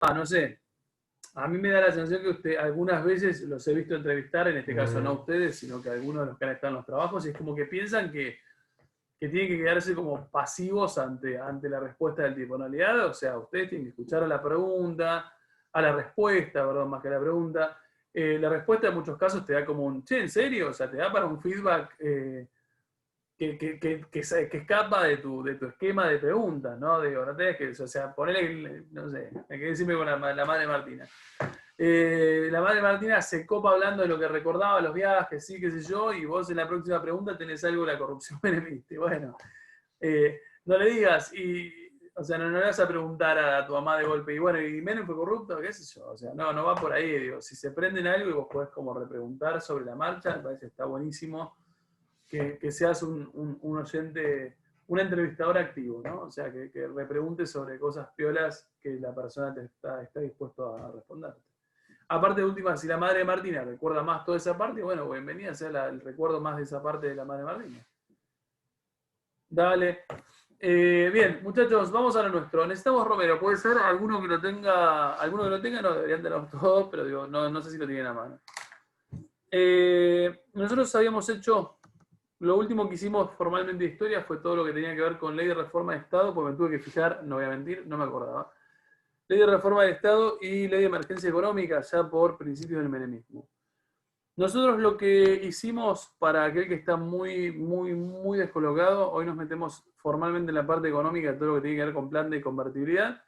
no sé, a mí me da la sensación que usted, algunas veces los he visto entrevistar, en este caso no a ustedes, sino que a algunos de los que han estado en los trabajos, y es como que piensan que tienen que quedarse como pasivos ante la respuesta del tipo. En realidad, o sea, ustedes tienen que escuchar a la pregunta, a la respuesta, perdón, más que a la pregunta. La respuesta en muchos casos te da como un, che, ¿en serio? O sea, te da para un feedback que escapa de tu esquema de preguntas, ¿no? Digo, no tenés que, o sea, ponele, no sé, hay que decirme con la madre Martina. La madre Martina se copa hablando de lo que recordaba, los viajes, sí, qué sé yo, y vos en la próxima pregunta tenés algo de la corrupción menemista. Bueno, no le digas, o sea, no le vas a preguntar a tu mamá de golpe, y bueno, ¿y Menem fue corrupto? ¿Qué sé yo? O sea, no va por ahí, digo, si se prenden algo y vos podés como repreguntar sobre la marcha, me parece que está buenísimo que seas un oyente, un entrevistador activo, ¿no? O sea, que repregunte sobre cosas piolas que la persona está dispuesto a responder. Aparte de última, si la madre de Martina recuerda más toda esa parte, bueno, bienvenida sea el recuerdo más de esa parte de la madre de Martina. Dale. Bien, muchachos, vamos a lo nuestro. Necesitamos Romero. Puede ser alguno que lo tenga, no deberían tenerlo todos, pero digo, no sé si lo tienen a mano. Nosotros habíamos hecho, lo último que hicimos formalmente de historia fue todo lo que tenía que ver con ley de reforma de Estado, porque me tuve que fijar, no voy a mentir, no me acordaba. Ley de reforma del Estado y ley de emergencia económica, ya por principios del menemismo. Nosotros lo que hicimos, para aquel que está muy descolocado, hoy nos metemos formalmente en la parte económica, todo lo que tiene que ver con plan de convertibilidad.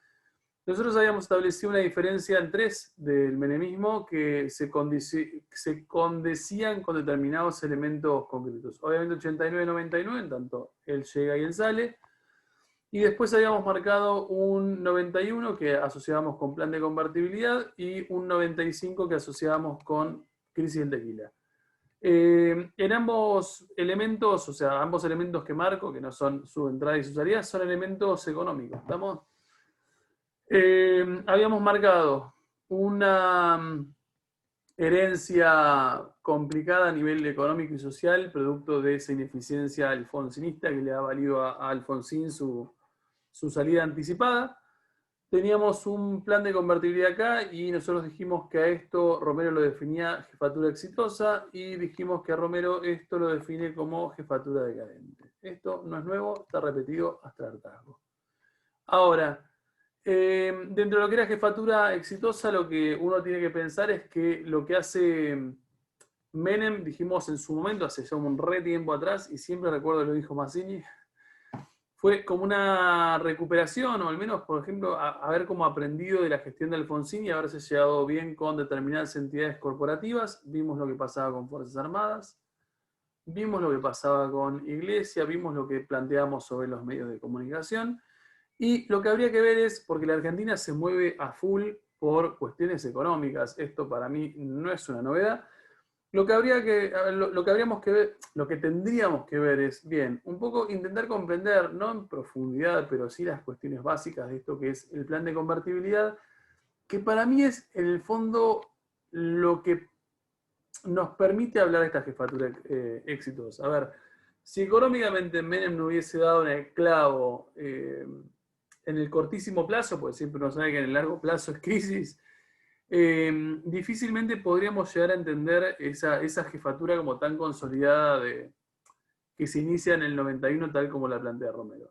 Nosotros habíamos establecido una diferencia en tres del menemismo que se condecían con determinados elementos concretos. Obviamente 89-99, en tanto él llega y él sale. Y después habíamos marcado un 91 que asociábamos con plan de convertibilidad y un 95 que asociábamos con crisis del tequila. En ambos elementos, o sea, ambos elementos que marco, que no son su entrada y su salida, son elementos económicos. ¿Estamos? Habíamos marcado una herencia complicada a nivel económico y social, producto de esa ineficiencia alfonsinista que le ha valido a Alfonsín su salida anticipada. Teníamos un plan de convertibilidad acá y nosotros dijimos que a esto Romero lo definía jefatura exitosa y dijimos que a Romero esto lo define como jefatura decadente. Esto no es nuevo, está repetido hasta el hartazgo. Ahora, dentro de lo que era jefatura exitosa, lo que uno tiene que pensar es que lo que hace Menem, dijimos en su momento, hace ya un re tiempo atrás, y siempre recuerdo lo dijo Mazzini, fue como una recuperación, o al menos, por ejemplo, haber como aprendido de la gestión de Alfonsín y haberse llegado bien con determinadas entidades corporativas. Vimos lo que pasaba con Fuerzas Armadas, vimos lo que pasaba con Iglesia, vimos lo que planteamos sobre los medios de comunicación. Y lo que habría que ver es, porque la Argentina se mueve a full por cuestiones económicas, esto para mí no es una novedad, lo que tendríamos que ver es, bien, un poco intentar comprender, no en profundidad, pero sí las cuestiones básicas de esto que es el plan de convertibilidad, que para mí es en el fondo lo que nos permite hablar de esta jefatura exitosa. A ver, si económicamente Menem no hubiese dado un esclavo en el cortísimo plazo, porque siempre uno sabe que en el largo plazo es crisis, difícilmente podríamos llegar a entender esa jefatura como tan consolidada que se inicia en el 91 tal como la plantea Romero.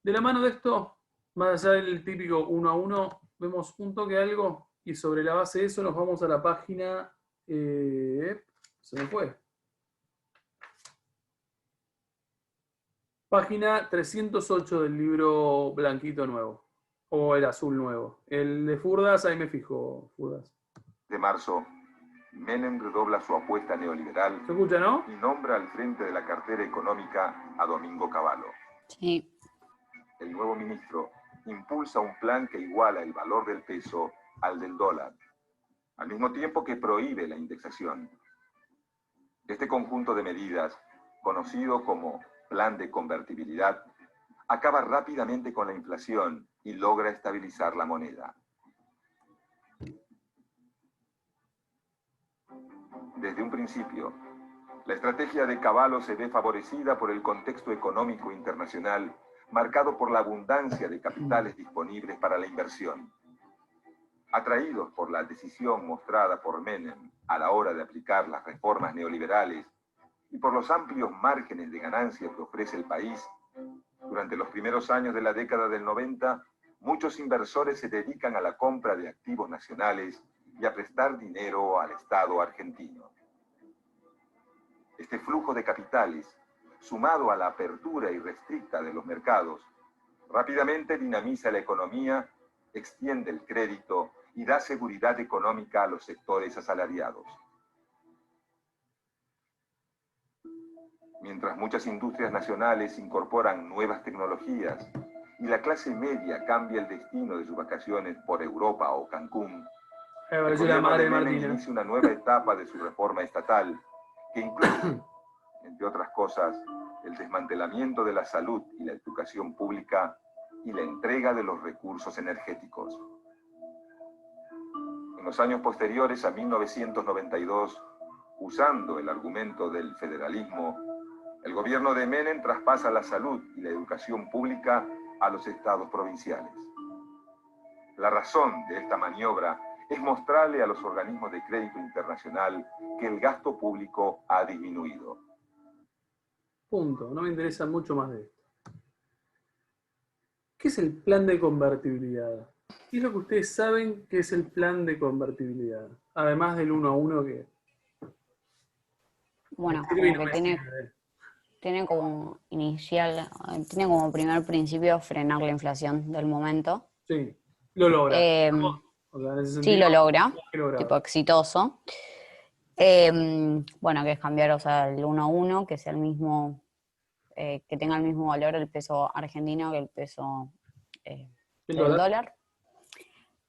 De la mano de esto, más allá del típico 1 a 1, vemos un toque de algo y sobre la base de eso nos vamos a la página... se me fue. Página 308 del libro blanquito nuevo. O el azul nuevo. El de Furdas, ahí me fijo, Furdas. De marzo, Menem redobla su apuesta neoliberal. ¿Se escucha, no? Y nombra al frente de la cartera económica a Domingo Cavallo. Sí. El nuevo ministro impulsa un plan que iguala el valor del peso al del dólar, al mismo tiempo que prohíbe la indexación. Este conjunto de medidas, conocido como plan de convertibilidad, acaba rápidamente con la inflación y logra estabilizar la moneda. Desde un principio, la estrategia de Cavallo se ve favorecida por el contexto económico internacional, marcado por la abundancia de capitales disponibles para la inversión. atraídos por la decisión mostrada por Menem a la hora de aplicar las reformas neoliberales y por los amplios márgenes de ganancia que ofrece el país, durante los primeros años de la década del 90, muchos inversores se dedican a la compra de activos nacionales y a prestar dinero al Estado argentino. Este flujo de capitales, sumado a la apertura irrestricta de los mercados, rápidamente dinamiza la economía, extiende el crédito y da seguridad económica a los sectores asalariados. Mientras muchas industrias nacionales incorporan nuevas tecnologías y la clase media cambia el destino de sus vacaciones por Europa o Cancún, el gobierno de Menem inicia una nueva etapa de su reforma estatal que incluye, entre otras cosas, el desmantelamiento de la salud y la educación pública y la entrega de los recursos energéticos. En los años posteriores a 1992, usando el argumento del federalismo, el gobierno de Menem traspasa la salud y la educación pública a los estados provinciales. La razón de esta maniobra es mostrarle a los organismos de crédito internacional que el gasto público ha disminuido. Punto. No me interesa mucho más de esto. ¿Qué es el plan de convertibilidad? ¿Qué es lo que ustedes saben que es el plan de convertibilidad? Además del 1 a 1 que... Bueno, como que tiene como inicial, tiene como primer principio frenar la inflación del momento. Sí, lo logra. O sea, en ese sentido, sí, lo logra, tipo exitoso. Bueno, que es cambiar, o sea, el 1 a 1, que sea el mismo, que tenga el mismo valor el peso argentino que el peso del dólar.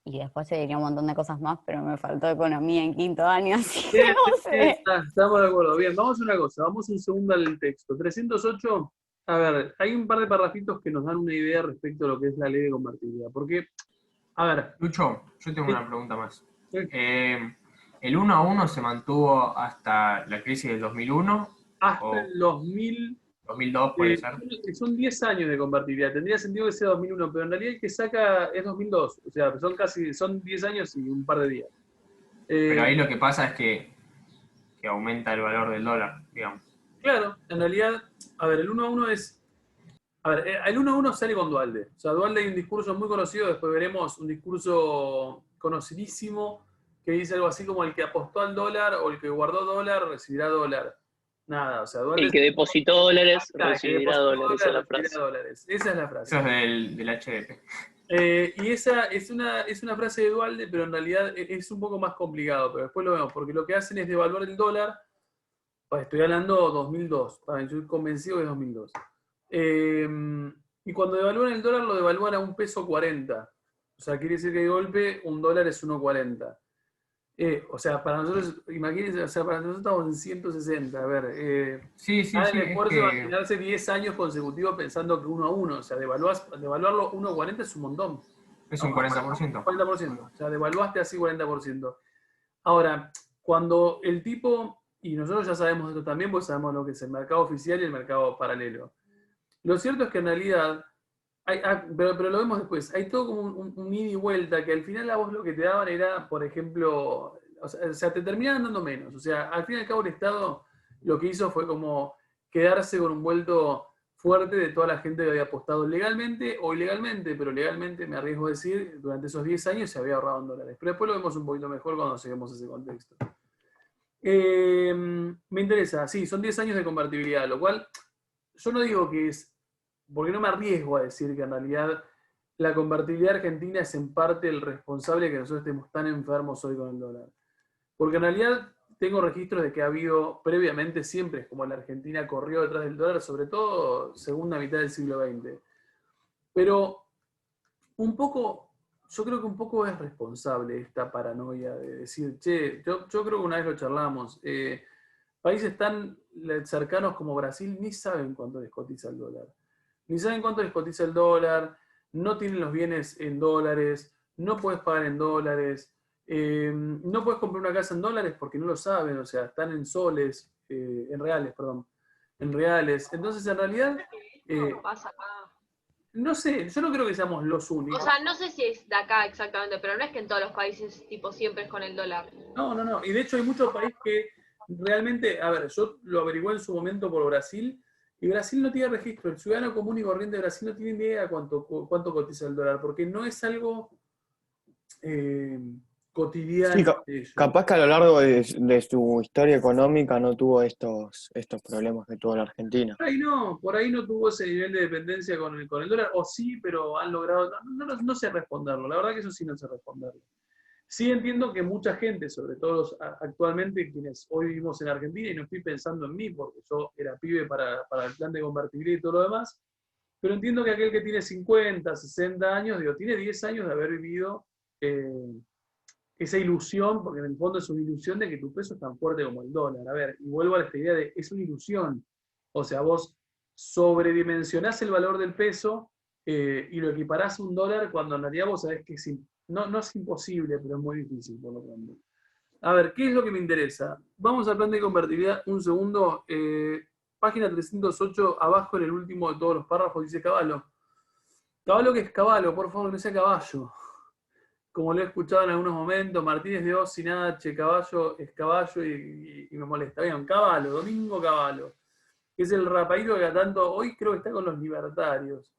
Y después se diría un montón de cosas más, pero me faltó economía en quinto año, así que no sé. Estamos de acuerdo. Bien, vamos a una cosa, vamos un segundo al texto. 308, a ver, hay un par de parrafitos que nos dan una idea respecto a lo que es la ley de convertibilidad. Porque, a ver... Lucho, yo tengo una pregunta más. ¿El 1 a 1 se mantuvo hasta la crisis del 2001? Hasta el 2002 puede ser. Son 10 años de convertibilidad, tendría sentido que sea 2001, pero en realidad el que saca es 2002, o sea, son 10 años y un par de días. Pero ahí lo que pasa es que aumenta el valor del dólar, digamos. Claro, en realidad, a ver, el 1 a 1 es... A ver, el 1 a 1 sale con Duhalde. O sea, Duhalde hay un discurso muy conocido, después veremos un discurso conocidísimo que dice algo así como el que apostó al dólar o el que guardó dólar recibirá dólar. Nada, o sea, Duhalde... El que depositó dólares recibirá dólares, esa es la frase. Esa es la frase. Eso es del HDP. Y esa es una frase de Duhalde, pero en realidad es un poco más complicado, pero después lo vemos, porque lo que hacen es devaluar el dólar. Estoy hablando 2002, yo estoy convencido que es 2002. Y cuando devalúan el dólar, lo devalúan a $1.40. O sea, quiere decir que de golpe un dólar es 1.40. O sea, para nosotros, imagínense, o sea, para nosotros estamos en 160. A ver, sí, el esfuerzo de imaginarse 10 años consecutivos pensando que 1 a 1. O sea, devaluarlo 1.40 es un montón. Es un 40%. 40%. O sea, devaluaste así 40%. Ahora, cuando el tipo, y nosotros ya sabemos esto también, pues sabemos lo que es el mercado oficial y el mercado paralelo. Lo cierto es que en realidad, pero lo vemos después, hay todo como un ida y vuelta, que al final a vos lo que te daban era, por ejemplo, o sea, te terminaban dando menos. O sea, al fin y al cabo el Estado lo que hizo fue como quedarse con un vuelto fuerte de toda la gente que había apostado legalmente o ilegalmente, pero legalmente, me arriesgo a decir, durante esos 10 años se había ahorrado en dólares. Pero después lo vemos un poquito mejor cuando lleguemos a ese contexto. Me interesa, sí, son 10 años de convertibilidad, lo cual yo no digo que es, porque no me arriesgo a decir que en realidad la convertibilidad argentina es en parte el responsable de que nosotros estemos tan enfermos hoy con el dólar. Porque en realidad tengo registros de que ha habido previamente, siempre es como la Argentina corrió detrás del dólar, sobre todo segunda mitad del siglo XX. Pero un poco, yo creo que un poco es responsable esta paranoia de decir, che, yo creo que una vez lo charlamos, países tan cercanos como Brasil ni saben cuánto les cotiza el dólar. Ni saben cuánto les cotiza el dólar, no tienen los bienes en dólares, no puedes pagar en dólares, no puedes comprar una casa en dólares porque no lo saben, o sea, están en soles, en reales, perdón, en reales. Entonces, en realidad, No sé, yo no creo que seamos los únicos. O sea, no sé si es de acá exactamente, pero no es que en todos los países tipo siempre es con el dólar. No. Y de hecho hay muchos países que realmente, a ver, yo lo averigué en su momento por Brasil, y Brasil no tiene registro. El ciudadano común y corriente de Brasil no tiene ni idea cuánto cotiza el dólar, porque no es algo cotidiano. Sí, de ellos. capaz que a lo largo de su historia económica no tuvo estos problemas que tuvo la Argentina. Por ahí no tuvo ese nivel de dependencia con el dólar, o sí, pero han logrado, no sé responderlo, la verdad que eso sí no sé responderlo. Sí entiendo que mucha gente, sobre todo actualmente quienes hoy vivimos en Argentina, y no estoy pensando en mí, porque yo era pibe para el plan de convertibilidad y todo lo demás, pero entiendo que aquel que tiene 50, 60 años, tiene 10 años de haber vivido esa ilusión, porque en el fondo es una ilusión de que tu peso es tan fuerte como el dólar. A ver, y vuelvo a esta idea de, es una ilusión. O sea, vos sobredimensionás el valor del peso y lo equiparás a un dólar cuando en realidad vos sabés que no es imposible, pero es muy difícil por lo tanto. A ver, ¿qué es lo que me interesa? Vamos al plan de convertibilidad un segundo. Página 308, abajo en el último de todos los párrafos, dice Caballo. ¿Caballo qué es caballo? Por favor, no sea caballo. Como lo he escuchado en algunos momentos, Martínez de Oz sin H, Caballo es caballo y me molesta. Bien, Caballo, Domingo Caballo, que es el rapaíto que cada tanto, hoy creo que está con los libertarios.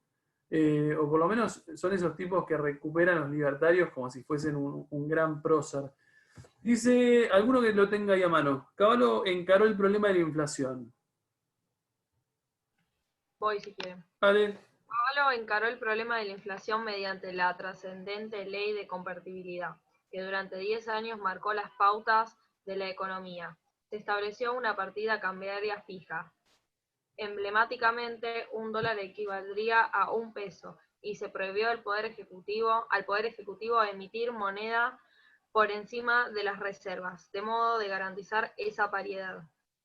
O por lo menos son esos tipos que recuperan los libertarios como si fuesen un gran prócer. Dice, alguno que lo tenga ahí a mano, Caballo encaró el problema de la inflación. Voy si quieren. Vale. Caballo encaró el problema de la inflación mediante la trascendente ley de convertibilidad, que durante 10 años marcó las pautas de la economía. Se estableció una partida cambiaria fija. Emblemáticamente, un dólar equivaldría a un peso, y se prohibió al Poder Ejecutivo emitir moneda por encima de las reservas, de modo de garantizar esa paridad.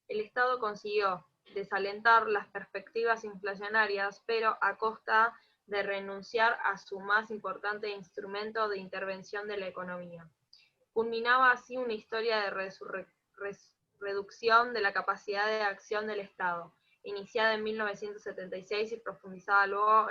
El Estado consiguió desalentar las perspectivas inflacionarias, pero a costa de renunciar a su más importante instrumento de intervención de la economía. Culminaba así una historia de reducción de la capacidad de acción del Estado, iniciada en 1976 y profundizada luego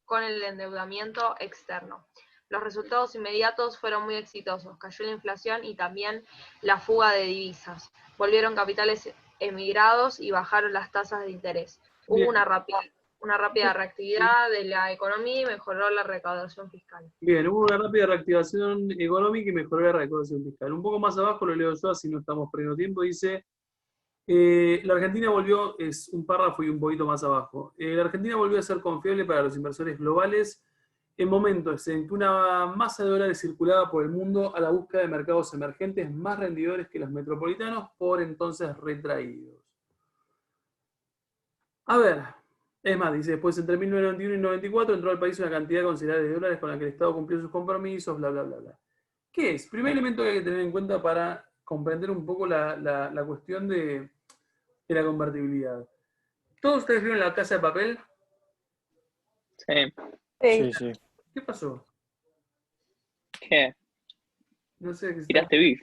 con el endeudamiento externo. Los resultados inmediatos fueron muy exitosos. Cayó la inflación y también la fuga de divisas. Volvieron capitales emigrados y bajaron las tasas de interés. Hubo una rápida reactividad de la economía y mejoró la recaudación fiscal. Bien, hubo una rápida reactivación económica y mejoró la recaudación fiscal. Un poco más abajo, lo leo yo, así no estamos perdiendo tiempo, dice, la Argentina volvió, es un párrafo y un poquito más abajo, la Argentina volvió a ser confiable para los inversores globales en momentos en que una masa de dólares circulaba por el mundo a la búsqueda de mercados emergentes más rendidores que los metropolitanos, por entonces retraídos. A ver, es más, dice, después entre 1991 y 94 entró al país una cantidad considerable de dólares con la que el Estado cumplió sus compromisos, bla, bla, bla, bla. ¿Qué es? Primer elemento que hay que tener en cuenta para comprender un poco la cuestión de la convertibilidad. ¿Todos ustedes vieron La Casa de Papel? Sí. Sí. ¿Qué pasó? ¿Qué? No sé. Tiraste beef.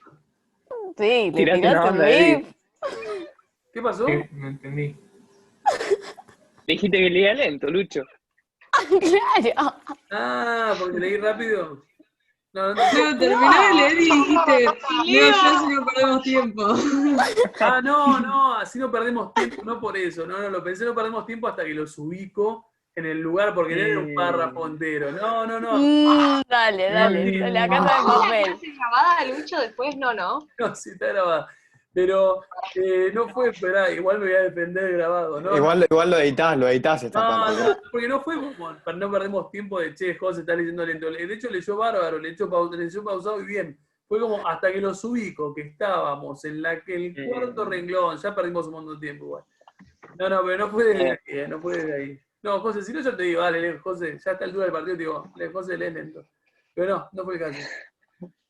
Sí, le Tiraste una tiraste onda de beef. ¿Qué pasó? No entendí. Dijiste que leía lento, Lucho. Claro. Ah, porque leí rápido. No, terminó de leer y dijiste, leo yo si no perdemos tiempo. Ah, no, así no perdemos tiempo, no por eso. No, lo pensé, no perdemos tiempo hasta que los ubico en el lugar, porque no era un párrafo entero. No. Dale, La Casa de Papel. ¿Está grabada, Lucho? Después no. No, sí está grabada. Pero no fue, esperá, igual me voy a defender grabado, ¿no? Igual lo editas esta parte. No, porque no fue como, para no perdemos tiempo de, che, José está leyendo lento. De hecho, leyó bárbaro, leyó pausado y bien. Fue como hasta que los ubico, que estábamos en el cuarto renglón, ya perdimos un montón de tiempo igual. No, pero no fue de ahí, No, José, si no yo te digo, dale, José, ya está el altura del partido, te digo, José, lee lento. Pero no fue el caso.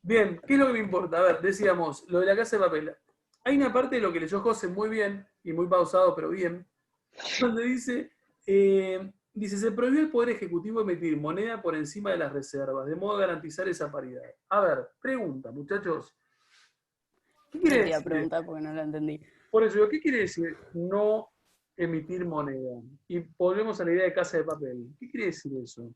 Bien, ¿qué es lo que me importa? A ver, decíamos, lo de La Casa de Papel. Hay una parte de lo que leyó José muy bien, y muy pausado, pero bien, donde dice, se prohibió al Poder Ejecutivo emitir moneda por encima de las reservas, de modo a garantizar esa paridad. A ver, pregunta, muchachos. ¿Qué quiere decir? Preguntar porque no lo entendí. Por eso, ¿qué quiere decir no emitir moneda. Y volvemos a la idea de casa de papel. ¿Qué quiere decir eso?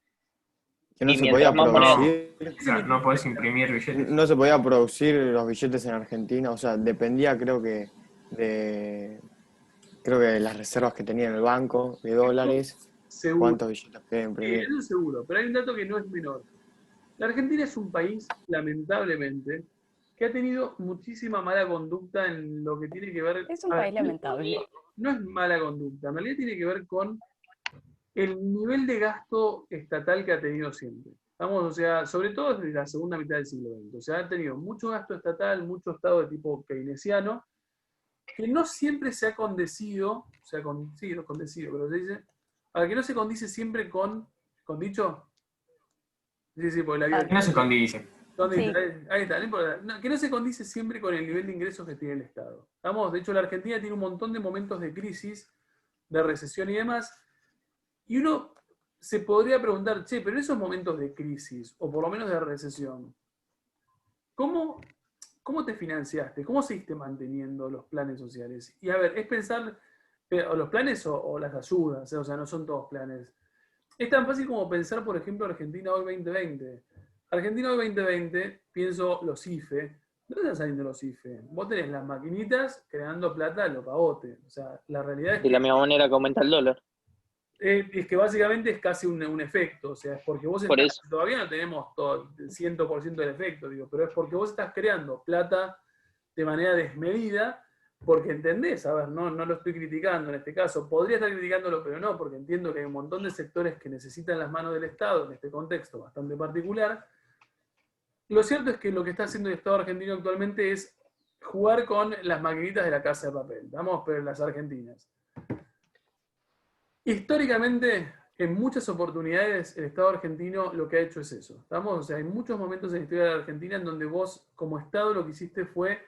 Que no Y se podía mientras más producir, O sea, no podés imprimir billetes. no se podía producir los billetes en Argentina, o sea, dependía creo que de las reservas que tenía en el banco, de dólares, Seguro. cuántos billetes podía Sí, imprimir. eso es seguro, pero hay un dato que no es menor. La Argentina es un país, lamentablemente, que ha tenido muchísima mala conducta en lo que tiene que ver... Es un a ver, país lamentable. no es mala conducta, en realidad tiene que ver con el nivel de gasto estatal que ha tenido siempre. Estamos, o sea, sobre todo desde la segunda mitad del siglo XX. O sea, ha tenido mucho gasto estatal, mucho estado de tipo keynesiano, que no siempre se ha condecido, o sea, sí, no condecido, pero se dice, a ver, que no se condice siempre con dicho. Sí, porque la vida... No se condice. Condice, Sí. ahí está, no importa. No, que no se condice siempre con el nivel de ingresos que tiene el Estado. De hecho, la Argentina tiene un montón de momentos de crisis, de recesión y demás, y uno se podría preguntar, che, pero en esos momentos de crisis, o por lo menos de recesión, ¿cómo te financiaste? ¿Cómo seguiste manteniendo los planes sociales? Y a ver, es pensar, o los planes o las ayudas, o sea, no son todos planes. Es tan fácil como pensar, por ejemplo, Argentina hoy 2020. Argentina hoy 2020, pienso los IFE. ¿De dónde están saliendo los IFE? Vos tenés las maquinitas creando plata a lo pavote. O sea, la realidad es De la que, misma manera que aumenta el dólar. es que básicamente es casi un efecto. O sea, es porque vos Por estás, eso. todavía no tenemos todo, el 100% del efecto, digo, pero es porque vos estás creando plata de manera desmedida, porque entendés, a ver, no lo estoy criticando en este caso, podría estar criticándolo, pero no, porque entiendo que hay un montón de sectores que necesitan las manos del Estado en este contexto bastante particular. Lo cierto es que lo que está haciendo el Estado argentino actualmente es jugar con las maquinitas de la Casa de Papel, vamos, pero las argentinas. Históricamente, en muchas oportunidades, el Estado argentino lo que ha hecho es eso. ¿Estamos? O sea, hay muchos momentos en la historia de la Argentina en donde vos, como Estado, lo que hiciste fue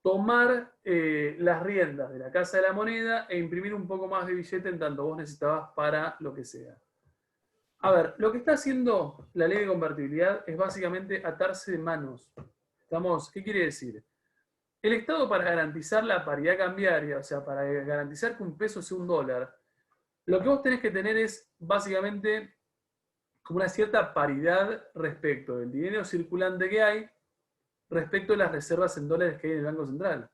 tomar las riendas de la Casa de la Moneda e imprimir un poco más de billete en tanto vos necesitabas para lo que sea. A ver, lo que está haciendo la ley de convertibilidad es básicamente atarse de manos. ¿Qué quiere decir? El Estado, para garantizar la paridad cambiaria, o sea, para garantizar que un peso sea un dólar, lo que vos tenés que tener es básicamente como una cierta paridad respecto del dinero circulante que hay respecto a las reservas en dólares que hay en el Banco Central.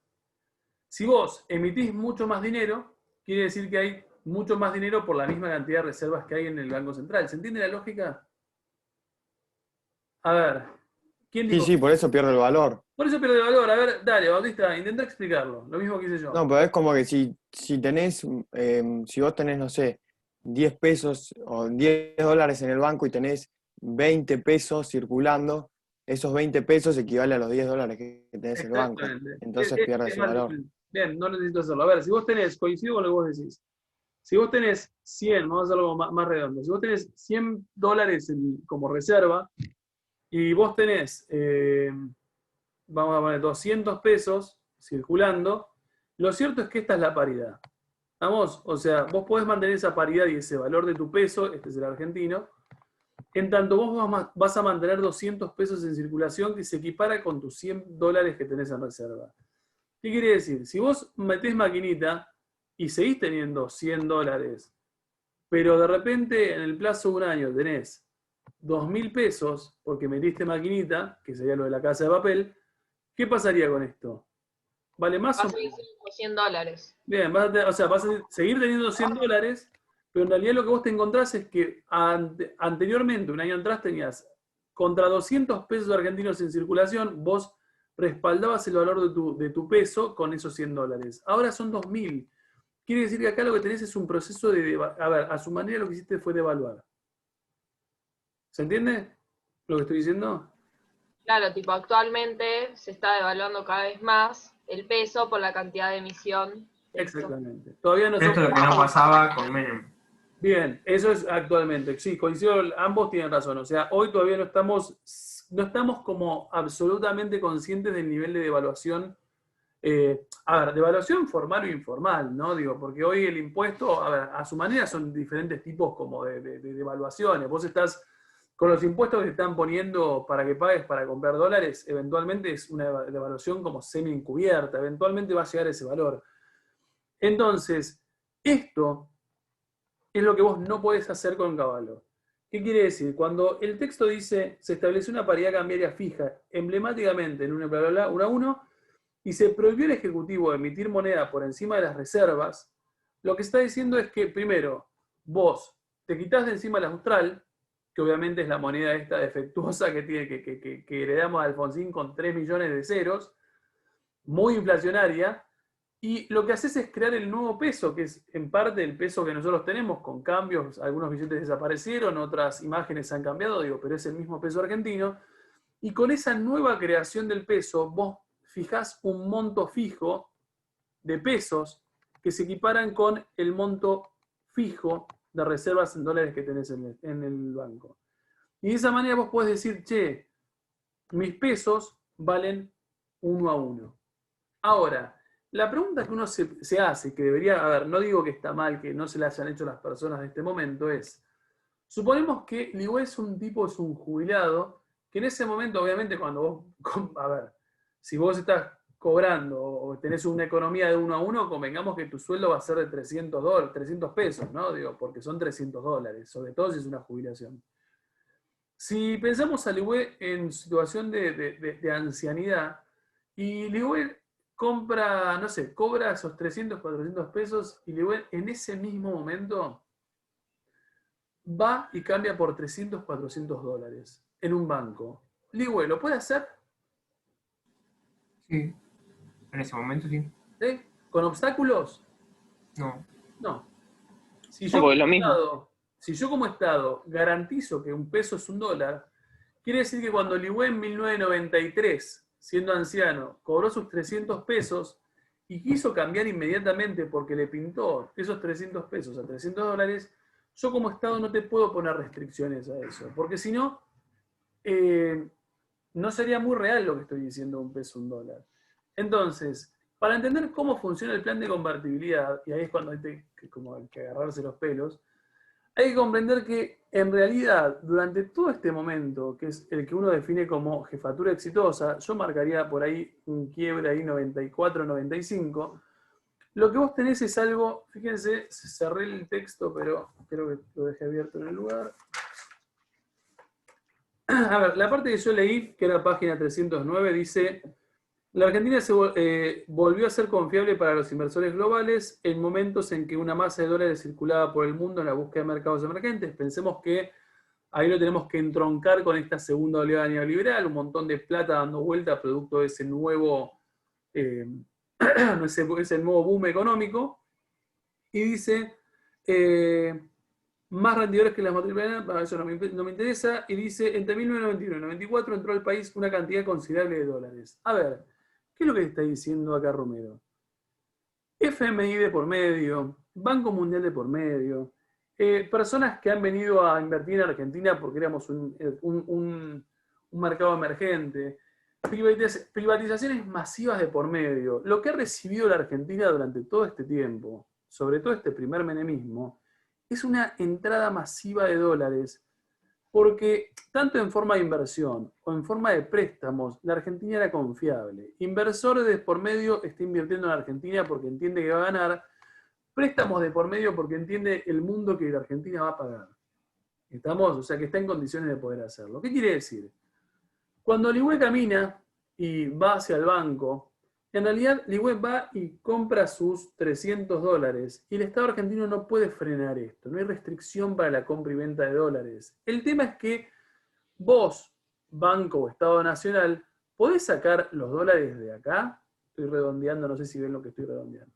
Si vos emitís mucho más dinero, quiere decir que hay mucho más dinero por la misma cantidad de reservas que hay en el Banco Central. ¿Se entiende la lógica? A ver, ¿quién dijo? Sí, por eso pierde el valor. Por eso pierde valor. A ver, dale, Bautista, intenta explicarlo. Lo mismo que hice yo. No, pero es como que si tenés, si vos tenés, no sé, 10 pesos o 10 dólares en el banco y tenés 20 pesos circulando, esos 20 pesos equivalen a los 10 dólares que tenés en el banco. Entonces pierde su valor. Bien, no necesito hacerlo. A ver, si vos tenés, coincido con lo que vos decís, si vos tenés 100, vamos a hacerlo más redondo, si vos tenés 100 dólares como reserva y vos tenés, vamos a poner 200 pesos circulando, lo cierto es que esta es la paridad. ¿Vamos? O sea, vos podés mantener esa paridad y ese valor de tu peso, este es el argentino, en tanto vos vas a mantener 200 pesos en circulación que se equipara con tus 100 dólares que tenés en reserva. ¿Qué quiere decir? Si vos metés maquinita y seguís teniendo 100 dólares, pero de repente en el plazo de un año tenés 2.000 pesos porque metiste maquinita, que sería lo de la Casa de Papel, ¿qué pasaría con esto? ¿Vale más o menos? 100 dólares. Bien, vas a seguir teniendo 100 dólares, pero en realidad lo que vos te encontrás es que anteriormente, un año atrás, tenías contra 200 pesos argentinos en circulación, vos respaldabas el valor de tu peso con esos 100 dólares. Ahora son 2.000. Quiere decir que acá lo que tenés es un proceso a ver, a su manera lo que hiciste fue devaluar. ¿Se entiende lo que estoy diciendo? Claro, tipo, actualmente se está devaluando cada vez más el peso por la cantidad de emisión. Exactamente. Todavía no Esto es lo que no pasaba con Menem. Bien, eso es actualmente. Sí, coincido, ambos tienen razón. O sea, hoy todavía no estamos como absolutamente conscientes del nivel de devaluación. A ver, devaluación formal o informal, ¿no? Digo, porque hoy el impuesto, a ver, a su manera son diferentes tipos como de devaluaciones. Vos estás con los impuestos que te están poniendo para que pagues para comprar dólares, eventualmente es una devaluación como semi-encubierta, eventualmente va a llegar ese valor. Entonces, Esto es lo que vos no podés hacer con Cavallo. ¿Qué quiere decir? Cuando el texto dice se estableció una paridad cambiaria fija emblemáticamente en un bla bla bla 1 a 1 y se prohibió al Ejecutivo emitir moneda por encima de las reservas, lo que está diciendo es que, primero, vos te quitás de encima la austral, que obviamente es la moneda esta defectuosa que heredamos de Alfonsín con 3 millones de ceros, muy inflacionaria, y lo que haces es crear el nuevo peso, que es en parte el peso que nosotros tenemos, con cambios, algunos billetes desaparecieron, otras imágenes han cambiado, digo, pero es el mismo peso argentino, y con esa nueva creación del peso, vos fijás un monto fijo de pesos que se equiparan con el monto fijo de reservas en dólares que tenés en el banco. Y de esa manera vos podés decir, che, mis pesos valen 1 a 1. Ahora, la pregunta que uno se hace, que debería, a ver, no digo que está mal que no se la hayan hecho las personas de este momento, es, suponemos que Ligüe es un jubilado, que en ese momento, obviamente, cuando vos, a ver, si vos estás cobrando o tenés una economía de 1 a 1, convengamos que tu sueldo va a ser de 300 pesos, ¿no? Digo, porque son $300, sobre todo si es una jubilación. Si pensamos a Ligüe en situación de ancianidad, y Ligüe compra, no sé, cobra esos 300, 400 pesos, y Ligüe en ese mismo momento va y cambia por 300, 400 dólares en un banco. Ligüe, ¿lo puede hacer? Sí, en ese momento sí. ¿Sí? ¿Con obstáculos? No. No. Si No, yo, porque como es lo mismo. si yo como Estado garantizo que un peso es un dólar, quiere decir que cuando Ligüe en 1993, siendo anciano, cobró sus 300 pesos y quiso cambiar inmediatamente porque le pintó esos 300 pesos a 300 dólares, yo como Estado no te puedo poner restricciones a eso, porque si no, no sería muy real lo que estoy diciendo, un peso, un dólar. Entonces, para entender cómo funciona el plan de convertibilidad, y ahí es cuando hay que agarrarse los pelos, hay que comprender que en realidad, durante todo este momento, que es el que uno define como jefatura exitosa, yo marcaría por ahí un quiebre ahí 94-95, lo que vos tenés es algo, fíjense, cerré el texto, pero creo que lo dejé abierto en el lugar. A ver, la parte que yo leí, que era página 309, dice: la Argentina volvió a ser confiable para los inversores globales en momentos en que una masa de dólares circulaba por el mundo en la búsqueda de mercados emergentes. Pensemos que ahí lo tenemos que entroncar con esta segunda oleada neoliberal, un montón de plata dando vuelta producto de ese nuevo, ese nuevo boom económico. Y dice, más rendidores que las matrimoniales, eso no me interesa, y dice, entre 1991 y 1994 entró al país una cantidad considerable de dólares. A ver, ¿qué es lo que está diciendo acá Romero? FMI de por medio, Banco Mundial de por medio, personas que han venido a invertir en Argentina porque éramos un mercado emergente, privatizaciones masivas de por medio. Lo que ha recibido la Argentina durante todo este tiempo, sobre todo este primer menemismo, es una entrada masiva de dólares, porque tanto en forma de inversión o en forma de préstamos, la Argentina era confiable. Inversores de por medio está invirtiendo en la Argentina porque entiende que va a ganar, préstamos de por medio porque entiende el mundo que la Argentina va a pagar. ¿Estamos? O sea, que está en condiciones de poder hacerlo. ¿Qué quiere decir? Cuando Ligüe camina y va hacia el banco, en realidad Ligüe va y compra sus 300 dólares y el Estado argentino no puede frenar esto, no hay restricción para la compra y venta de dólares. El tema es que vos, banco o Estado nacional, podés sacar los dólares de acá, estoy redondeando, no sé si ven lo que estoy redondeando.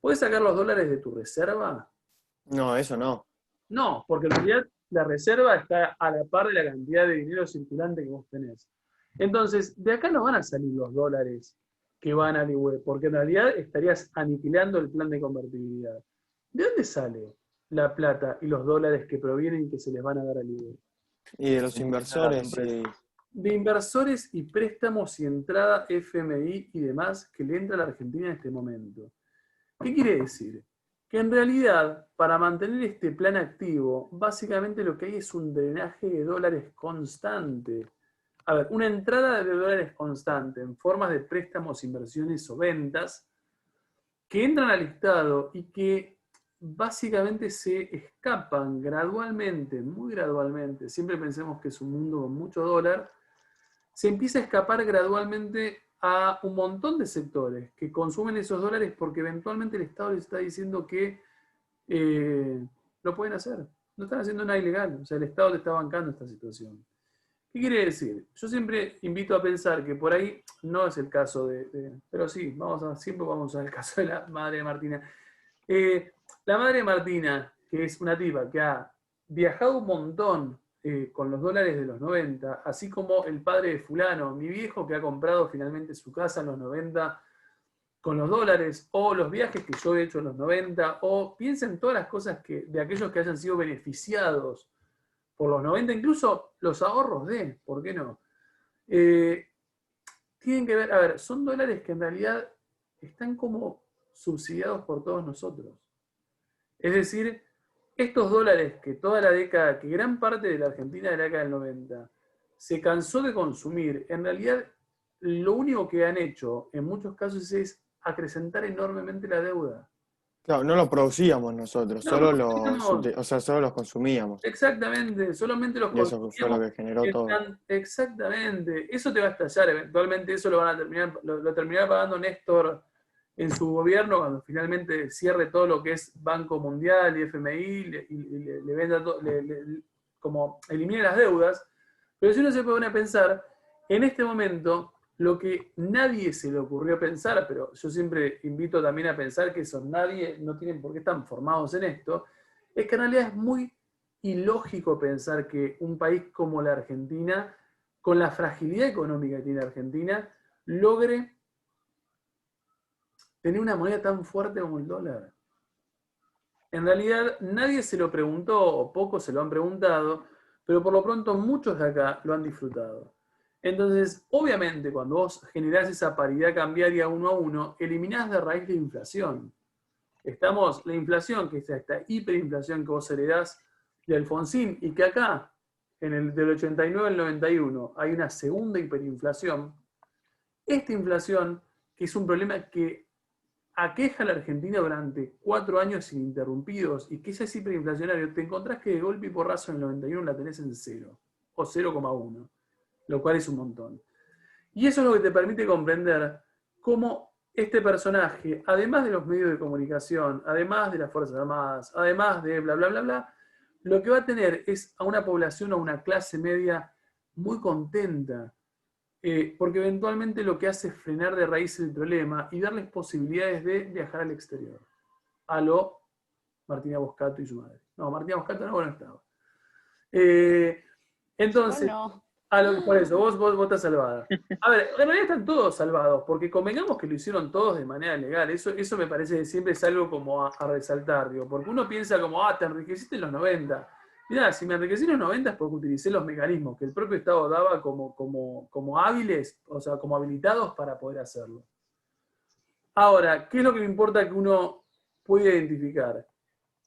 ¿Podés sacar los dólares de tu reserva? No, eso no. No, porque en realidad la reserva está a la par de la cantidad de dinero circulante que vos tenés. Entonces, de acá no van a salir los dólares que van a Ligüe, porque en realidad estarías aniquilando el plan de convertibilidad. ¿De dónde sale la plata y los dólares que provienen y que se les van a dar a Ligüe? Y de los inversores. De inversores y préstamos y entrada FMI y demás que le entra a la Argentina en este momento. ¿Qué quiere decir? Que en realidad, para mantener este plan activo, básicamente lo que hay es un drenaje de dólares constante. A ver, una entrada de dólares constante en formas de préstamos, inversiones o ventas que entran al Estado y que básicamente se escapan gradualmente, muy gradualmente, siempre pensemos que es un mundo con mucho dólar, se empieza a escapar gradualmente a un montón de sectores que consumen esos dólares porque eventualmente el Estado les está diciendo que lo pueden hacer. No están haciendo nada ilegal, o sea, el Estado te está bancando esta situación. ¿Qué quiere decir? Yo siempre invito a pensar que por ahí no es el caso pero sí, siempre vamos al caso de la madre de Martina. La madre de Martina, que es una tipa que ha viajado un montón con los dólares de los 90, así como el padre de fulano, mi viejo que ha comprado finalmente su casa en los 90 con los dólares, o los viajes que yo he hecho en los 90, o piensen todas las cosas de aquellos que hayan sido beneficiados por los 90, incluso los ahorros ¿por qué no? Tienen que ver, a ver, son dólares que en realidad están como subsidiados por todos nosotros. Es decir, estos dólares que toda la década, que gran parte de la Argentina de la década del 90 se cansó de consumir, en realidad lo único que han hecho en muchos casos es acrecentar enormemente la deuda. Claro, no lo producíamos nosotros, No, solo no. los consumíamos. Exactamente, solamente los Y eso fue lo que generó todo. Exactamente, eso te va a estallar, eventualmente eso lo van a terminar, lo terminará pagando Néstor en su gobierno cuando finalmente cierre todo lo que es Banco Mundial y FMI le venda como elimine las deudas. Pero si uno se pone a pensar, en este momento, lo que nadie se le ocurrió pensar, pero yo siempre invito también a pensar que nadie, no tienen por qué están formados en esto, es que en realidad es muy ilógico pensar que un país como la Argentina, con la fragilidad económica que tiene Argentina, logre tener una moneda tan fuerte como el dólar. En realidad nadie se lo preguntó, o pocos se lo han preguntado, pero por lo pronto muchos de acá lo han disfrutado. Entonces, obviamente, cuando vos generás esa paridad cambiaria 1 a 1, eliminás de raíz la inflación. La inflación, que es esta hiperinflación que vos heredás de Alfonsín, y que acá, del 89 al 91, hay una segunda hiperinflación. Esta inflación, que es un problema que aqueja a la Argentina durante 4 años ininterrumpidos, y que es hiperinflacionario, te encontrás que de golpe y porrazo en el 91 la tenés en 0, o 0,1. Lo cual es un montón. Y eso es lo que te permite comprender cómo este personaje, además de los medios de comunicación, además de las Fuerzas Armadas, además de bla, bla, bla, bla, lo que va a tener es a una población, a una clase media muy contenta, porque eventualmente lo que hace es frenar de raíz el problema y darles posibilidades de viajar al exterior. A lo Martina Boscato y su madre. No, Martina Boscato no estaba. Entonces... Bueno. Por eso, vos estás salvada. A ver, en realidad están todos salvados, porque convengamos que lo hicieron todos de manera legal. Eso me parece que siempre es algo como a resaltar, digo, porque uno piensa como, te enriqueciste en los 90. Mirá, si me enriquecí en los 90 es porque utilicé los mecanismos que el propio Estado daba como hábiles, o sea, como habilitados para poder hacerlo. Ahora, ¿qué es lo que me importa que uno pueda identificar?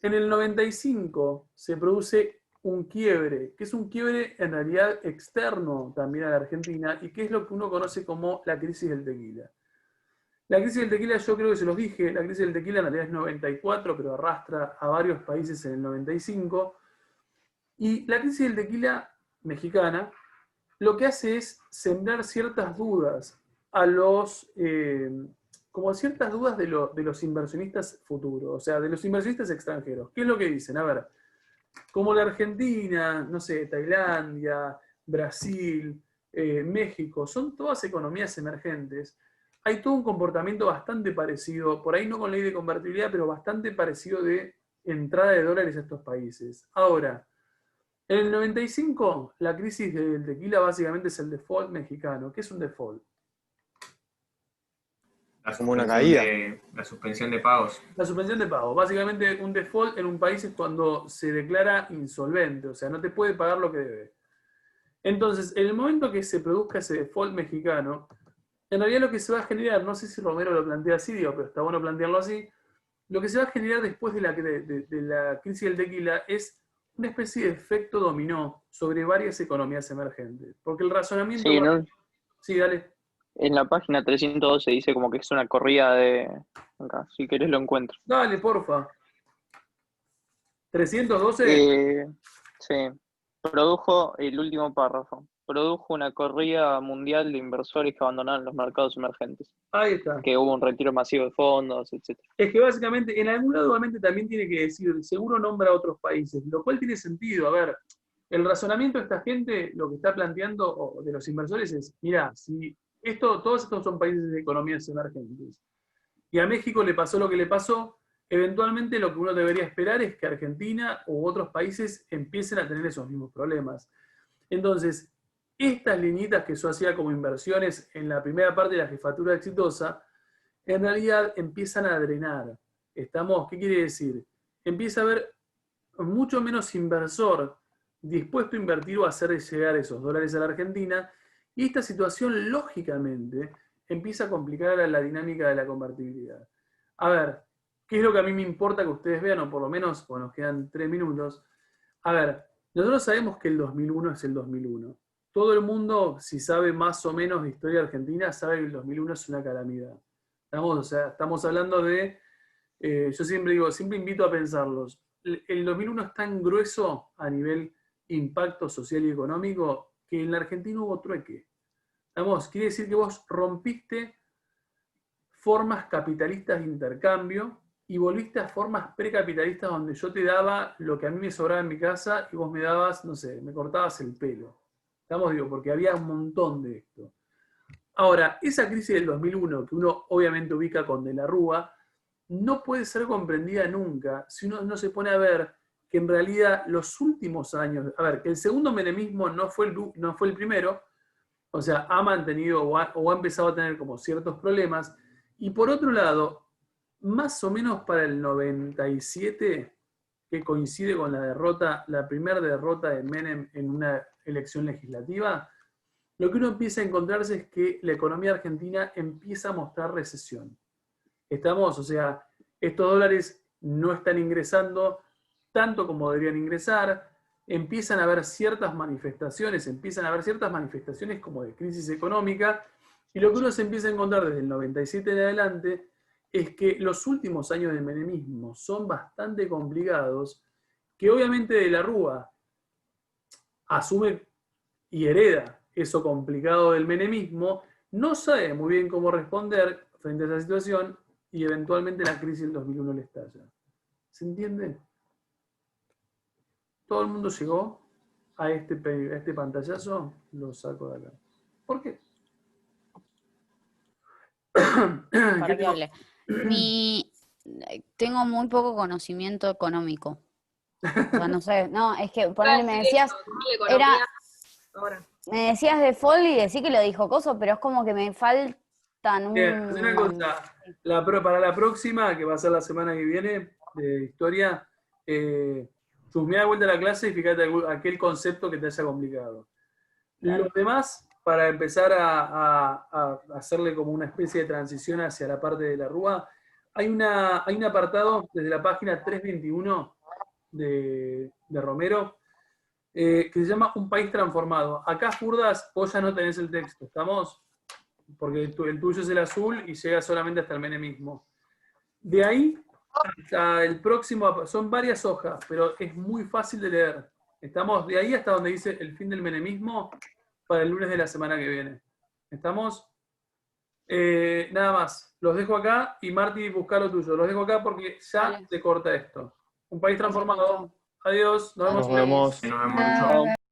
En el 95 se produce un quiebre, que es un quiebre en realidad externo también a la Argentina, y que es lo que uno conoce como la crisis del tequila. La crisis del tequila, yo creo que se los dije, la crisis del tequila en realidad es 94, pero arrastra a varios países en el 95, y la crisis del tequila mexicana lo que hace es sembrar ciertas dudas como ciertas dudas de los inversionistas futuros, o sea, de los inversionistas extranjeros. ¿Qué es lo que dicen? A ver, como la Argentina, no sé, Tailandia, Brasil, México, son todas economías emergentes, hay todo un comportamiento bastante parecido, por ahí no con ley de convertibilidad, pero bastante parecido de entrada de dólares a estos países. Ahora, en el 95, la crisis del tequila básicamente es el default mexicano. ¿Qué es un default? Como una caída. La suspensión de pagos. La suspensión de pagos. Básicamente un default en un país es cuando se declara insolvente, o sea, no te puede pagar lo que debe. Entonces, en el momento que se produzca ese default mexicano, en realidad lo que se va a generar, no sé si Romero lo plantea así, pero está bueno plantearlo así, lo que se va a generar después de la crisis del tequila es una especie de efecto dominó sobre varias economías emergentes. Porque el razonamiento... Sí, ¿no? Sí, dale. En la página 312 dice como que es una corrida de... Acá, si querés lo encuentro. Dale, porfa. 312. Sí, produjo el último párrafo. Produjo una corrida mundial de inversores que abandonaron los mercados emergentes. Ahí está. Que hubo un retiro masivo de fondos, etc. Es que básicamente, en algún lado igualmente también tiene que decir, seguro nombra a otros países, lo cual tiene sentido. A ver, el razonamiento de esta gente, lo que está planteando, o de los inversores, es, mira, si todos estos son países de economías emergentes, y a México le pasó lo que le pasó, eventualmente lo que uno debería esperar es que Argentina u otros países empiecen a tener esos mismos problemas. Entonces, estas liñitas que yo hacía como inversiones en la primera parte de la jefatura exitosa, en realidad empiezan a drenar. ¿Qué quiere decir? Empieza a haber mucho menos inversor dispuesto a invertir o a hacer llegar esos dólares a la Argentina, y esta situación, lógicamente, empieza a complicar la dinámica de la convertibilidad. A ver, ¿qué es lo que a mí me importa que ustedes vean? O por lo menos, pues nos quedan 3 minutos. A ver, nosotros sabemos que el 2001 es el 2001. Todo el mundo, si sabe más o menos de historia argentina, sabe que el 2001 es una calamidad. Estamos hablando de, yo siempre digo, siempre invito a pensarlos. El 2001 es tan grueso a nivel impacto social y económico que en la Argentina hubo trueque. Quiere decir que vos rompiste formas capitalistas de intercambio y volviste a formas precapitalistas donde yo te daba lo que a mí me sobraba en mi casa y vos me dabas, no sé, me cortabas el pelo. Porque había un montón de esto. Ahora, esa crisis del 2001, que uno obviamente ubica con De la Rúa, no puede ser comprendida nunca si uno no se pone a ver que en realidad los últimos años, a ver, que el segundo menemismo no fue el primero, o sea, ha mantenido o ha empezado a tener como ciertos problemas, y por otro lado, más o menos para el 97, que coincide con la primera derrota de Menem en una elección legislativa, lo que uno empieza a encontrarse es que la economía argentina empieza a mostrar recesión. O sea, estos dólares no están ingresando tanto como deberían ingresar, empiezan a haber ciertas manifestaciones como de crisis económica, y lo que uno se empieza a encontrar desde el 97 en adelante es que los últimos años del menemismo son bastante complicados, que obviamente De la Rúa asume y hereda eso complicado del menemismo, no sabe muy bien cómo responder frente a esa situación, y eventualmente la crisis del 2001 le estalla. ¿Se entiende? Todo el mundo llegó a este pantallazo, lo saco de acá. ¿Por qué? Para que hable. Tengo muy poco conocimiento económico. O sea, no sé, no, es que ponele, me decías, me decías de Fall y decí que lo dijo Coso, pero es como que me faltan un... Bien, una cosa, para la próxima, que va a ser la semana que viene, de historia, chusmeá de vuelta a la clase y fíjate aquel concepto que te haya complicado. Claro. Los demás, para empezar a hacerle como una especie de transición hacia la parte de la Rúa, hay un apartado desde la página 321 de Romero, que se llama Un país transformado. Acá, Furdas, vos ya no tenés el texto, ¿estamos? Porque el tuyo es el azul y llega solamente hasta el menemismo. De ahí hasta el próximo, son varias hojas, pero es muy fácil de leer. Estamos de ahí hasta donde dice el fin del menemismo para el lunes de la semana que viene. ¿Estamos? Nada más. Los dejo acá y Marti, busca lo tuyo. Los dejo acá porque ya se corta esto. Un país transformado. Adiós. Nos vemos. Nos vemos. Nos vemos.